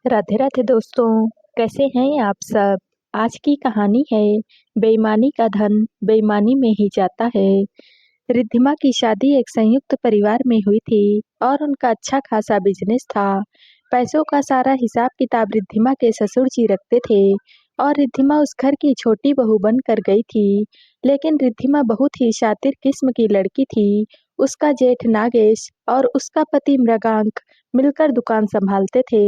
राधे राधे दोस्तों। कैसे हैं आप सब। आज की कहानी है बेईमानी का धन बेईमानी में ही जाता है। रिद्धिमा की शादी एक संयुक्त परिवार में हुई थी और उनका अच्छा खासा बिजनेस था। पैसों का सारा हिसाब किताब रिद्धिमा के ससुर जी रखते थे और रिद्धिमा उस घर की छोटी बहू बन कर गई थी। लेकिन रिद्धिमा बहुत ही शातिर किस्म की लड़की थी। उसका जेठ नागेश और उसका पति मृगांक मिलकर दुकान संभालते थे।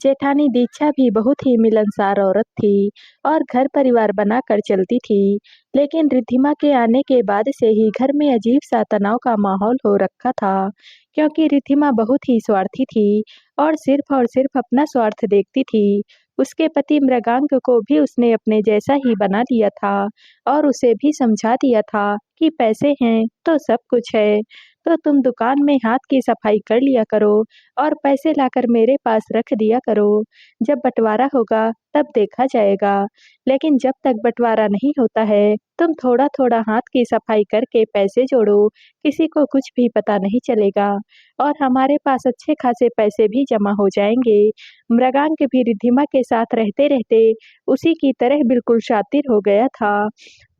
जेठानी दीक्षा भी बहुत ही मिलनसार औरत थी और घर परिवार बनाकर चलती थी। लेकिन रिद्धिमा के आने के बाद से ही घर में अजीब सा तनाव का माहौल हो रखा था, क्योंकि रिद्धिमा बहुत ही स्वार्थी थी और सिर्फ अपना स्वार्थ देखती थी। उसके पति मृगांक को भी उसने अपने जैसा ही बना लिया था और उसे भी समझा दिया था कि पैसे हैं तो सब कुछ है, तो तुम दुकान में हाथ की सफाई कर लिया करो और पैसे लाकर मेरे पास रख दिया करो। जब बंटवारा होगा तब देखा जाएगा, लेकिन जब तक बंटवारा नहीं होता है तुम थोड़ा-थोड़ा हाथ की सफाई करके पैसे जोड़ो, किसी को कुछ भी पता नहीं चलेगा और हमारे पास अच्छे खासे पैसे भी जमा हो जाएंगे। मृगांक भी रिद्धिमा के साथ रहते-रहते उसी की तरह बिल्कुल शातिर हो गया था।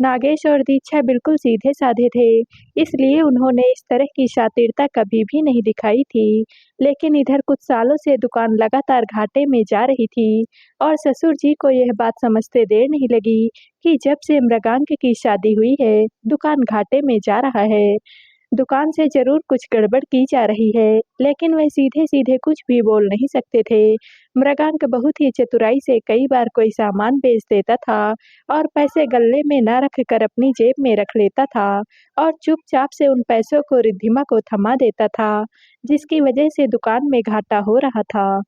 नागेश और दीक्षा बिल्कुल सीधे-साधे थे, इसलिए उन्होंने इस तरह की शातिरता कभी भी नहीं दिखाई थी। लेकिन इधर कुछ सालों से दुकान लगातार घाटे में जा रही थी और ससुर जी को यह बात समझते देर नहीं लगी कि जब से मृगांक की शादी हुई है, दुकान घाटे में जा रहा है। दुकान से जरूर कुछ गड़बड़ की जा रही है, लेकिन वह सीधे-सीधे कुछ भी बोल नहीं सकते थे। मृगांक बहुत ही चतुराई से कई बार कोई सामान बेच देता था और पैसे गल्ले में न रखकर अपनी जेब में रख लेता था और चुपचाप से उन पैसों को रिद्धिमा को थमा देता था, जिसकी वजह से दुकान में घाटा हो रहा था।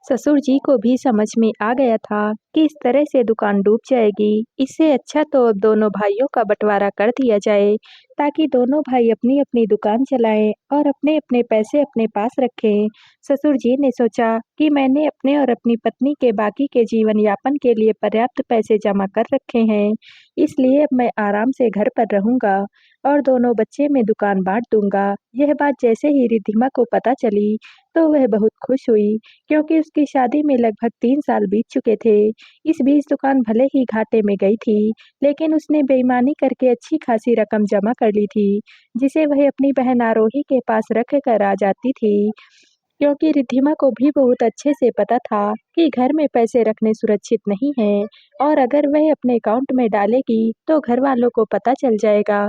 ससुर जी को भी समझ में आ गया था कि इस तरह से दुकान डूब जाएगी। इससे अच्छा तो अब दोनों भाइयों का बंटवारा कर दिया जाए, ताकि दोनों भाई अपनी अपनी दुकान चलाएं और अपने अपने पैसे अपने पास रखें। ससुर जी ने सोचा कि मैंने अपने और अपनी पत्नी के बाकी के जीवन यापन के लिए पर्याप्त पैसे जमा कर रखे हैं, इसलिए अब मैं आराम से घर पर रहूंगा और दोनों बच्चे में दुकान बांट दूंगा। यह बात जैसे ही रिद्धिमा को पता चली तो वह बहुत खुश हुई, क्योंकि उसकी शादी में लगभग 3 साल बीत चुके थे। इस बीच दुकान भले ही घाटे में गई थी, लेकिन उसने बेईमानी करके अच्छी खासी रकम जमा कर ली थी, जिसे वह अपनी बहन आरोही के पास रख कर आ जाती थी। क्योंकि रिद्धिमा को भी बहुत अच्छे से पता था कि घर में पैसे रखने सुरक्षित नहीं हैं और अगर वह अपने अकाउंट में डालेगी तो घर वालों को पता चल जाएगा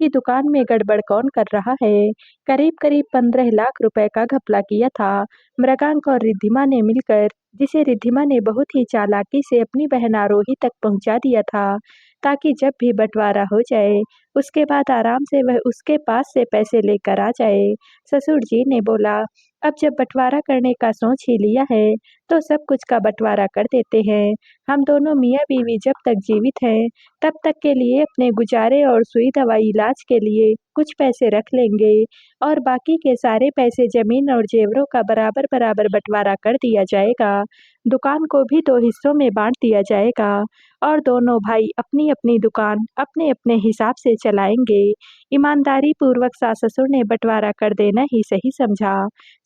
कि दुकान में गड़बड़ कौन कर रहा है। करीब-करीब 15 लाख रुपए का घपला किया था मृगांक और रिद्धिमा ने मिलकर, जिसे रिद्धिमा ने बहुत ही चालाकी से अपनी बहन आरोही तक पहुंचा दिया था, ताकि जब भी बंटवारा हो जाए उसके बाद आराम से वह उसके पास से पैसे लेकर आ जाए। ससुर जी ने बोला, अब जब बंटवारा करने का सोच ही लिया है, तो सब कुछ का बंटवारा कर देते हैं। हम दोनों मियाँ-बीवी जब तक जीवित हैं, तब तक के लिए अपने गुजारे और सुई दवाई इलाज के लिए कुछ पैसे रख लेंगे और बाकी के सारे पैसे जमीन और जेवरों का बराबर-बराबर बंटवारा कर दिया जाएगा। दुकान को भी 2 हिस्सों में बाँट दिया जाएगा और दोनों भाई अपनी-अपनी दुकान अपने-अपने हिसाब से चलाएंगे। ईमानदारी पूर्वक सास-ससुर ने बंटवारा कर देना ही सही समझा।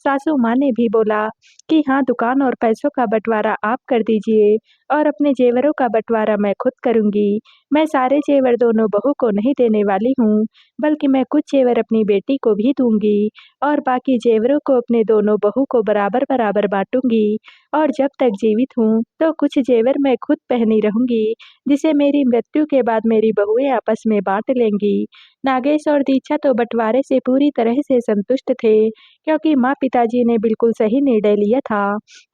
सासू माँ ने भी बोला कि हाँ, दुकान और पैसों का बंटवारा आप कर दीजिए और अपने जेवरों का बंटवारा मैं खुद करूँगी। मैं सारे जेवर दोनों बहू को नहीं देने वाली हूँ, बल्कि मैं कुछ जेवर अपनी बेटी को भी दूँगी और बाकी जेवरों को अपने दोनों बहू को बराबर-बराबर बाँटूँगी और जब तक जीवित हूँ, तो कुछ जेवर मैं खुद पहनी रहूँगी, जिसे मेरी मृत्यु के बाद मेरी बहुएँ आपस में बाँट लेंगी। नागेश और दीक्षा तो बंटवारे से पूरी तरह से संतुष्ट थे, क्योंकि माँ-पिताजी ने बिल्कुल सही निर्णय लिया था।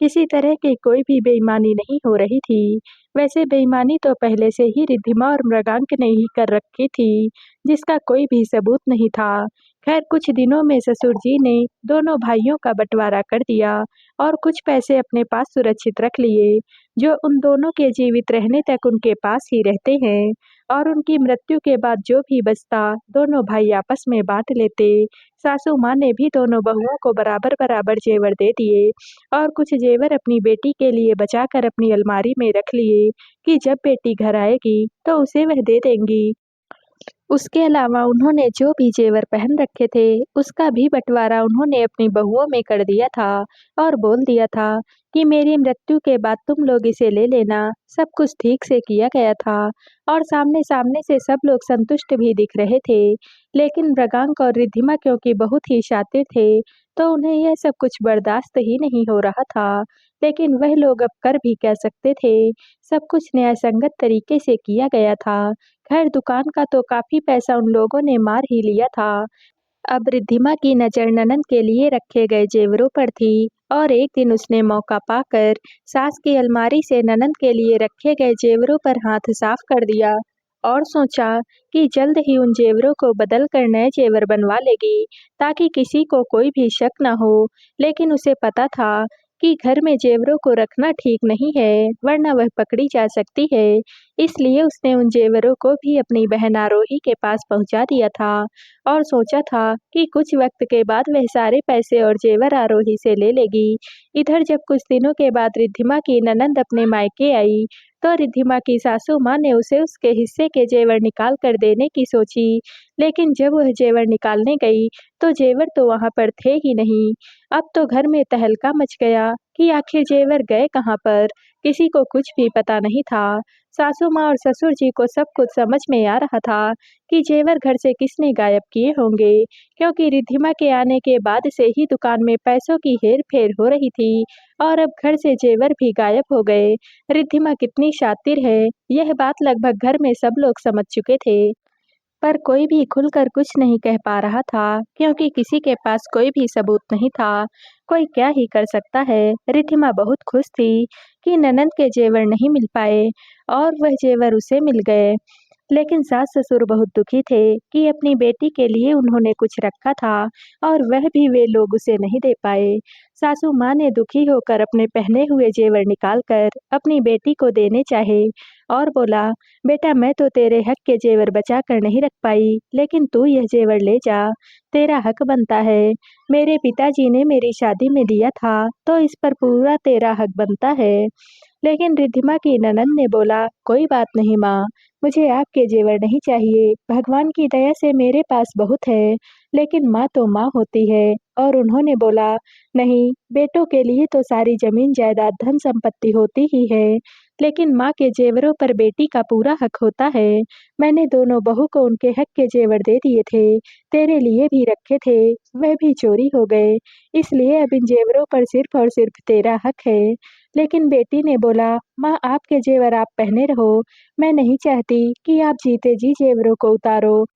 किसी तरह की कोई भी बेईमानी नहीं हो रही थी। वैसे बेईमानी तो पहले से ही रिद्धिमा और मृगांक ने ही कर रखी थी, जिसका कोई भी सबूत नहीं था। खैर कुछ दिनों में ससुर जी ने दोनों भाइयों का बंटवारा कर दिया और कुछ पैसे अपने पास सुरक्षित रख लिए, जो उन दोनों के जीवित रहने तक उनके पास ही रहते हैं और उनकी मृत्यु के बाद जो भी बचता दोनों भाई आपस में बाँट लेते। सासू माँ ने भी दोनों बहुओं को बराबर-बराबर जेवर दे दिए और कुछ जेवर अपनी बेटी के लिए बचाकर अपनी अलमारी में रख लिए कि जब बेटी घर आएगी तो उसे वह दे देंगी। उसके अलावा उन्होंने जो भी जेवर पहन रखे थे, उसका भी बँटवारा उन्होंने अपनी बहुओं में कर दिया था और बोल दिया था कि मेरी मृत्यु के बाद तुम लोग इसे ले लेना। सब कुछ ठीक से किया गया था और सामने-सामने से सब लोग संतुष्ट भी दिख रहे थे। लेकिन मृगांक और रिद्धिमा क्योंकि बहुत ही शातिर थे, तो उन्हें यह सब कुछ बर्दाश्त ही नहीं हो रहा था। लेकिन वह लोग अब कर भी क्या सकते थे? सब कुछ न्यायसंगत तरीके से किया गया था। खैर दुकान का तो काफ़ी पैसा उन लोगों ने मार ही लिया था। अब रिद्धिमा की नज़र ननंद के लिए रखे गए जेवरों पर थी और एक दिन उसने मौका पाकर सास की अलमारी से ननंद के लिए रखे गए जेवरों पर हाथ साफ कर दिया और सोचा कि जल्द ही उन जेवरों को बदल कर नए जेवर बनवा लेगी ताकि किसी को कोई भी शक न हो। लेकिन उसे पता था कि घर में जेवरों को रखना ठीक नहीं है, वरना वह पकड़ी जा सकती है। इसलिए उसने उन जेवरों को भी अपनी बहन आरोही के पास पहुंचा दिया था और सोचा था कि कुछ वक्त के बाद वह सारे पैसे और जेवर आरोही से ले लेगी। इधर जब कुछ दिनों के बाद रिद्धिमा की ननंद अपने मायके आई, तो रिद्धिमा की सासू माँ ने उसे उसके हिस्से के जेवर निकाल कर देने की सोची, लेकिन जब वह जेवर निकालने गई, तो जेवर तो वहाँ पर थे ही नहीं। अब तो घर में तहलका मच गया कि आखिर जेवर गए कहाँ पर, किसी को कुछ भी पता नहीं था। सासू माँ और ससुर जी को सब कुछ समझ में आ रहा था कि जेवर घर से किसने गायब किए होंगे, क्योंकि रिद्धिमा के आने के बाद से ही दुकान में पैसों की हेर-फेर हो रही थी और अब घर से जेवर भी गायब हो गए। रिद्धिमा कितनी शातिर है, यह बात लगभग घर में सब लोग समझ चुके थे। पर कोई भी खुलकर कुछ नहीं कह पा रहा था क्योंकि किसी के पास कोई भी सबूत नहीं था। कोई क्या ही कर सकता है। रिद्धिमा बहुत खुश थी कि ननंद के जेवर नहीं मिल पाए और वह जेवर उसे मिल गए। लेकिन सास-ससुर बहुत दुखी थे कि अपनी बेटी के लिए उन्होंने कुछ रखा था और वह भी वे लोग उसे नहीं दे पाए। सासू माँ ने दुखी होकर अपने पहने हुए जेवर निकाल कर अपनी बेटी को देने चाहे और बोला, बेटा मैं तो तेरे हक के जेवर बचा कर नहीं रख पाई, लेकिन तू यह जेवर ले जा, तेरा हक बनता है। मेरे पिताजी ने मेरी शादी में दिया था, तो इस पर पूरा तेरा हक बनता है। लेकिन रिद्धिमा की ननंद ने बोला, कोई बात नहीं माँ, मुझे आपके जेवर नहीं चाहिए, भगवान की दया से मेरे पास बहुत है, लेकिन माँ तो माँ होती है। और उन्होंने बोला, नहीं, बेटों के लिए तो सारी जमीन जायदाद धन संपत्ति होती ही है, लेकिन माँ के जेवरों पर बेटी का पूरा हक होता है। मैंने दोनों बहू को उनके हक के जेवर दे दिए थे, तेरे लिए भी रखे थे, वह भी चोरी हो गए, इसलिए अब इन जेवरों पर सिर्फ और सिर्फ तेरा हक है। लेकिन बेटी ने बोला, माँ आपके जेवर आप पहने रहो, मैं नहीं चाहती कि आप जीते जी जेवरों को उतारो।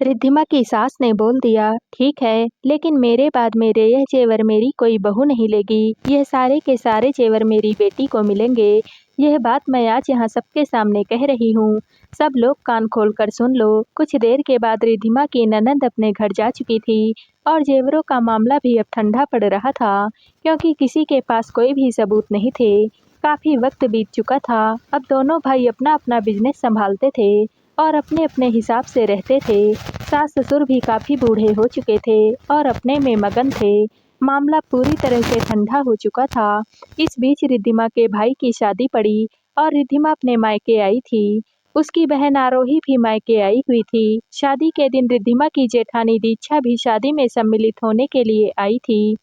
रिद्धिमा की सास ने बोल दिया, ठीक है, लेकिन मेरे बाद मेरे यह जेवर मेरी कोई बहू नहीं लेगी, यह सारे के सारे जेवर मेरी बेटी को मिलेंगे। यह बात मैं आज यहाँ सबके सामने कह रही हूँ, सब लोग कान खोलकर सुन लो। कुछ देर के बाद रिद्धिमा की ननंद अपने घर जा चुकी थी और जेवरों का मामला भी अब ठंडा पड़ रहा था, क्योंकि किसी के पास कोई भी सबूत नहीं थे। काफ़ी वक्त बीत चुका था, अब दोनों भाई अपना-अपना बिजनेस संभालते थे और अपने-अपने हिसाब से रहते थे। सास-ससुर भी काफ़ी बूढ़े हो चुके थे और अपने में मगन थे। मामला पूरी तरह से ठंडा हो चुका था। इस बीच रिद्धिमा के भाई की शादी पड़ी और रिद्धिमा अपने मायके आई थी। उसकी बहन आरोही भी मायके आई हुई थी। शादी के दिन रिद्धिमा की जेठानी दीक्षा भी शादी में सम्मिलित होने के लिए आई थी।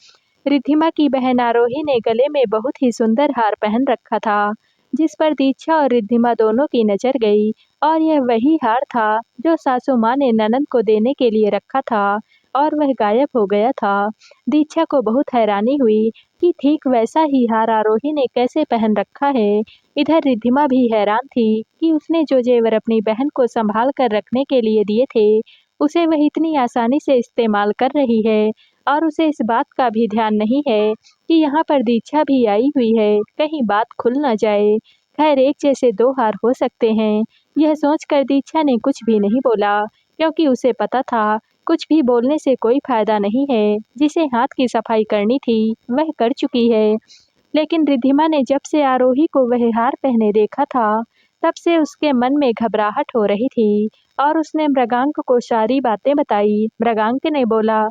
रिद्धिमा की बहन आरोही ने गले में बहुत ही सुंदर हार पहन रखा था, जिस पर दीक्षा और रिद्धिमा दोनों की नजर गई और यह वही हार था जो सासू माँ ने ननंद को देने के लिए रखा था और वह गायब हो गया था। दीक्षा को बहुत हैरानी हुई कि ठीक वैसा ही हार आरोही ने कैसे पहन रखा है। इधर रिद्धिमा भी हैरान थी कि उसने जो जेवर अपनी बहन को संभाल कर रखने के लिए दिए थे, उसे वह इतनी आसानी से इस्तेमाल कर रही है और उसे इस बात का भी ध्यान नहीं है कि यहाँ पर दीक्षा भी आई हुई है, कहीं बात खुल न जाए। खैर एक जैसे दो हार हो सकते हैं, यह सोचकर दीक्षा ने कुछ भी नहीं बोला, क्योंकि उसे पता था कुछ भी बोलने से कोई फायदा नहीं है। जिसे हाथ की सफाई करनी थी, वह कर चुकी है। लेकिन रिद्धिमा ने जब से आरोही को वह हार पहने देखा था, तब से उसके मन में घबराहट हो रही थी और उसने मृगांक को सारी बातें बताई। मृगांक ने बोला,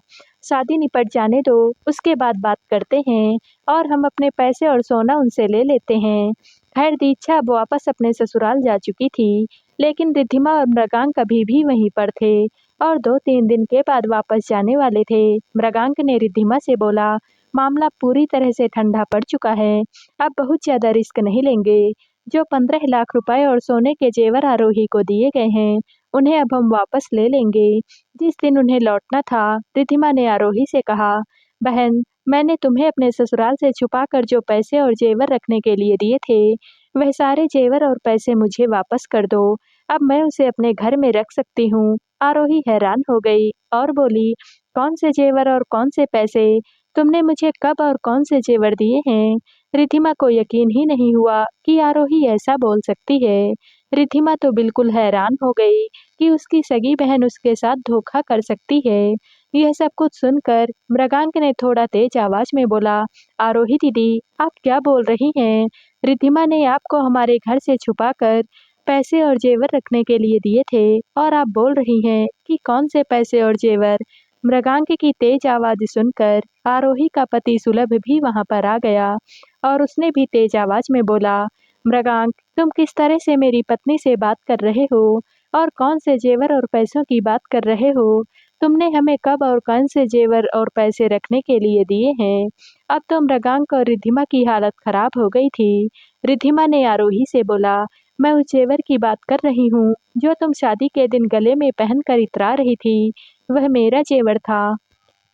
शादी निपट जाने दो, उसके बाद बात करते हैं और हम अपने पैसे और सोना उनसे ले लेते हैं। खैर दीक्षा अब वापस अपने ससुराल जा चुकी थी लेकिन रिद्धिमा और मृगांक अभी भी वहीं पर थे और 2-3 दिन के बाद वापस जाने वाले थे। मृगांक ने रिद्धिमा से बोला, मामला पूरी तरह से ठंडा पड़ चुका है, अब बहुत ज़्यादा रिस्क नहीं लेंगे। जो 15 लाख रुपए और सोने के जेवर आरोही को दिए गए हैं, उन्हें अब हम वापस ले लेंगे। जिस दिन उन्हें लौटना था, रिद्धिमा ने आरोही से कहा, बहन, मैंने तुम्हें अपने ससुराल से छुपाकर जो पैसे और जेवर रखने के लिए दिए थे, वह सारे जेवर और पैसे मुझे वापस कर दो। अब मैं उसे अपने घर में रख सकती हूँ। आरोही हैरान हो गई और बोली, कौन से जेवर और कौन से पैसे? तुमने मुझे कब और कौन से जेवर दिए हैं? रिद्धिमा को यकीन ही नहीं हुआ कि आरोही ऐसा बोल सकती है। रिद्धिमा तो बिल्कुल हैरान हो गई कि उसकी सगी बहन उसके साथ धोखा कर सकती है। यह सब कुछ सुनकर मृगांक ने थोड़ा तेज आवाज में बोला, आरोही दीदी, आप क्या बोल रही हैं? रिद्धिमा ने आपको हमारे घर से छुपाकर पैसे और जेवर रखने के लिए दिए थे और आप बोल रही हैं कि कौन से पैसे और जेवर? मृगांक की तेज आवाज सुनकर आरोही का पति सुलभ भी वहां पर आ गया और उसने भी तेज आवाज में बोला, मृगांक, तुम किस तरह से मेरी पत्नी से बात कर रहे हो और कौन से जेवर और पैसों की बात कर रहे हो? तुमने हमें कब और कौन से जेवर और पैसे रखने के लिए दिए हैं? अब तो मृगांक और रिद्धिमा की हालत खराब हो गई थी। रिद्धिमा ने आरोही से बोला, मैं उस जेवर की बात कर रही हूँ जो तुम शादी के दिन गले में पहनकर इतरा रही थी, वह मेरा जेवर था।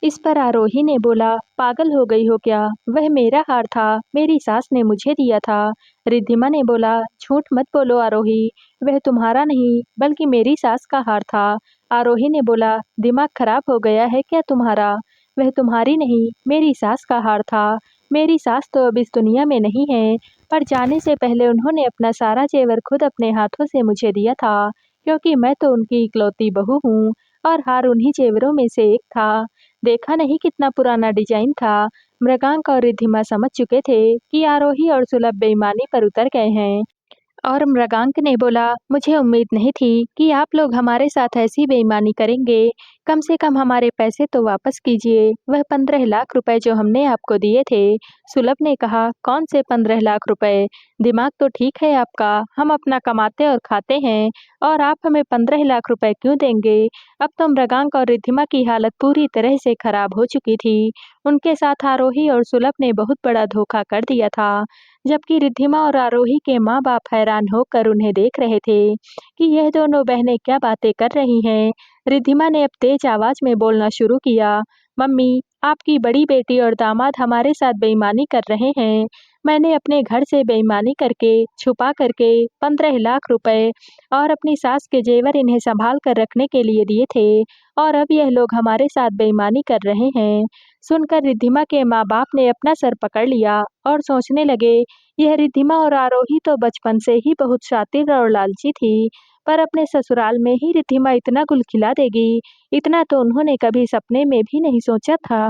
इस पर आरोही ने बोला, पागल हो गई हो क्या? वह मेरा हार था, मेरी सास ने मुझे दिया था। रिद्धिमा ने बोला, झूठ मत बोलो आरोही, वह तुम्हारा नहीं बल्कि मेरी सास का हार था। आरोही ने बोला, दिमाग खराब हो गया है क्या तुम्हारा? वह तुम्हारी नहीं, मेरी सास का हार था। मेरी सास तो अब इस दुनिया में नहीं है, पर जाने से पहले उन्होंने अपना सारा जेवर खुद अपने हाथों से मुझे दिया था, क्योंकि मैं तो उनकी इकलौती बहू हूँ और हार उन्हीं जेवरों में से एक था। देखा नहीं कितना पुराना डिजाइन था। मृगांक और रिद्धिमा समझ चुके थे कि आरोही और सुलभ बेईमानी पर उतर गए हैं और मृगांक ने बोला, मुझे उम्मीद नहीं थी कि आप लोग हमारे साथ ऐसी बेईमानी करेंगे। कम से कम हमारे पैसे तो वापस कीजिए, वह 15 लाख रुपए जो हमने आपको दिए थे। सुलभ ने कहा, कौन से 15 लाख रुपए? दिमाग तो ठीक है आपका, हम अपना कमाते और खाते हैं और आप हमें 15 लाख रुपए क्यों देंगे? अब तो मृगांक और रिद्धिमा की हालत पूरी तरह से खराब हो चुकी थी। उनके साथ आरोही और सुलभ ने बहुत बड़ा धोखा कर दिया था। जबकि रिद्धिमा और आरोही के माँ-बाप हैरान होकर उन्हें देख रहे थे कि यह दोनों बहनें क्या बातें कर रही हैं। रिद्धिमा ने अब तेज आवाज में बोलना शुरू किया, मम्मी, आपकी बड़ी बेटी और दामाद हमारे साथ बेईमानी कर रहे हैं। मैंने अपने घर से बेईमानी करके, छुपा करके 15 लाख रुपए और अपनी सास के जेवर इन्हें संभाल कर रखने के लिए दिए थे और अब यह लोग हमारे साथ बेईमानी कर रहे हैं। सुनकर रिद्धिमा के माँ-बाप ने अपना सर पकड़ लिया और सोचने लगे, यह रिद्धिमा और आरोही तो बचपन से ही बहुत शातिर और लालची थी, पर अपने ससुराल में ही रिद्धिमा इतना गुल खिला देगी, इतना तो उन्होंने कभी सपने में भी नहीं सोचा था।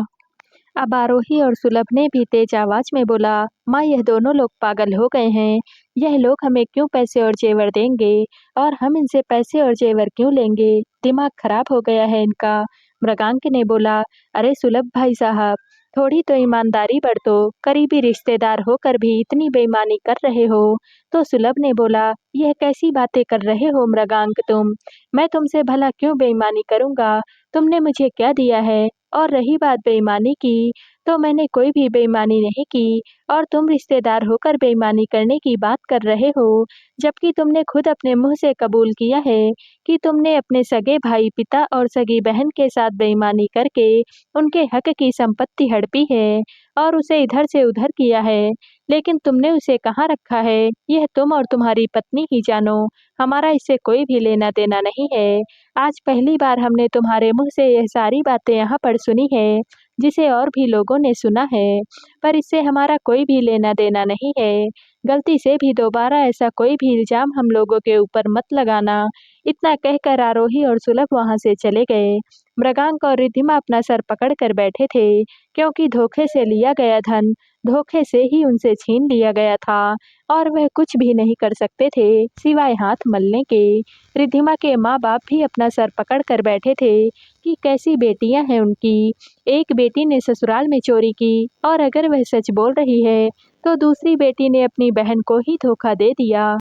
अब आरोही और सुलभ ने भी तेज आवाज में बोला, माँ, यह दोनों लोग पागल हो गए हैं। यह लोग हमें क्यों पैसे और जेवर देंगे और हम इनसे पैसे और जेवर क्यों लेंगे? दिमाग खराब हो गया है इनका। मृगांक ने बोला, अरे सुलभ भाई साहब, थोड़ी तो ईमानदारी बरतो, करीबी रिश्तेदार होकर भी इतनी बेईमानी कर रहे हो। तो सुलभ ने बोला, यह कैसी बातें कर रहे हो मृगांक तुम? मैं तुमसे भला क्यों बेईमानी करूंगा? तुमने मुझे क्या दिया है? और रही बात बेईमानी की, तो मैंने कोई भी बेईमानी नहीं की और तुम रिश्तेदार होकर बेईमानी करने की बात कर रहे हो, जबकि तुमने खुद अपने मुँह से कबूल किया है कि तुमने अपने सगे भाई, पिता और सगी बहन के साथ बेईमानी करके उनके हक की संपत्ति हड़पी है और उसे इधर से उधर किया है। लेकिन तुमने उसे कहाँ रखा है, यह तुम और तुम्हारी पत्नी ही जानो, हमारा इससे कोई भी लेना-देना नहीं है। आज पहली बार हमने तुम्हारे मुँह से यह सारी बातें यहाँ पर सुनी है, जिसे और भी लोगों ने सुना है, पर इससे हमारा कोई भी लेना-देना नहीं है। गलती से भी दोबारा ऐसा कोई भी इल्ज़ाम हम लोगों के ऊपर मत लगाना। इतना कहकर आरोही और सुलभ वहाँ से चले गए। मृगांक और रिद्धिमा अपना सर पकड़ कर बैठे थे, क्योंकि धोखे से लिया गया धन, धोखे से ही उनसे छीन लिया गया था और वह कुछ भी नहीं कर सकते थे, सिवाय हाथ मलने के। रिद्धिमा के माँ-बाप भी अपना सर पकड़ कर बैठे थे कि कैसी बेटियां हैं उनकी। एक बेटी ने ससुराल में चोरी की और अगर वह सच बोल रही है, तो दूसरी बेटी ने अपनी बहन को ही धोखा दे दिया।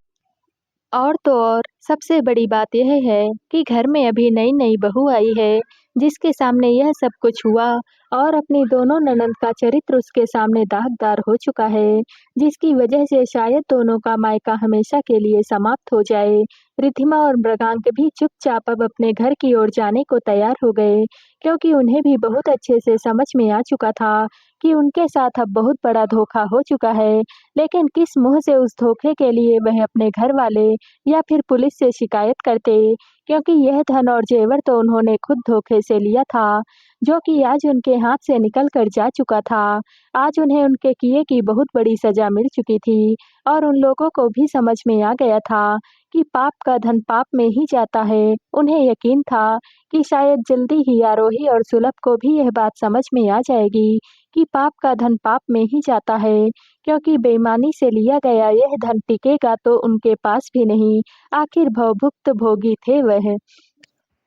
और तो और सबसे बड़ी बात यह है कि घर में अभी नई-नई बहू आई है, जिसके सामने यह सब कुछ हुआ और अपनी दोनों ननंद का चरित्र उसके सामने दागदार हो चुका है, जिसकी वजह से शायद दोनों का मायका हमेशा के लिए समाप्त हो जाए। रिद्धिमा और मृगांक भी चुपचाप अब अपने घर की ओर जाने को तैयार हो गए, क्योंकि उन्हें भी बहुत अच्छे से समझ में आ चुका था कि उनके साथ अब बहुत बड़ा धोखा हो चुका है। लेकिन किस मुँह से उस धोखे के लिए वह अपने घर वाले या फिर पुलिस से शिकायत करते, क्योंकि यह धन और जेवर तो उन्होंने खुद धोखे से लिया था, जो कि आज उनके हाथ से निकल कर जा चुका था। आज उन्हें उनके किए की बहुत बड़ी सज़ा मिल चुकी थी और उन लोगों को भी समझ में आ गया था कि पाप का धन पाप में ही जाता है। उन्हें यकीन था कि शायद जल्दी ही आरोही और सुलभ को भी यह बात समझ में आ जाएगी कि पाप का धन पाप में ही जाता है, क्योंकि बेईमानी से लिया गया यह धन टिकेगा तो उनके पास भी नहीं, आखिर भवभुक्त भोगी थे वह।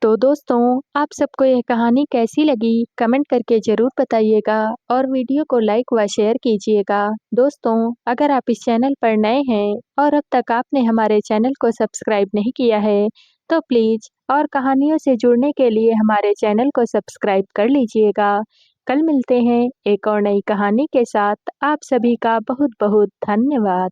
तो दोस्तों, आप सबको यह कहानी कैसी लगी? कमेंट करके ज़रूर बताइएगा और वीडियो को लाइक व शेयर कीजिएगा। दोस्तों, अगर आप इस चैनल पर नए हैं और अब तक आपने हमारे चैनल को सब्सक्राइब नहीं किया है, तो प्लीज़ और कहानियों से जुड़ने के लिए हमारे चैनल को सब्सक्राइब कर लीजिएगा। कल मिलते हैं एक और नई कहानी के साथ। आप सभी का बहुत-बहुत धन्यवाद।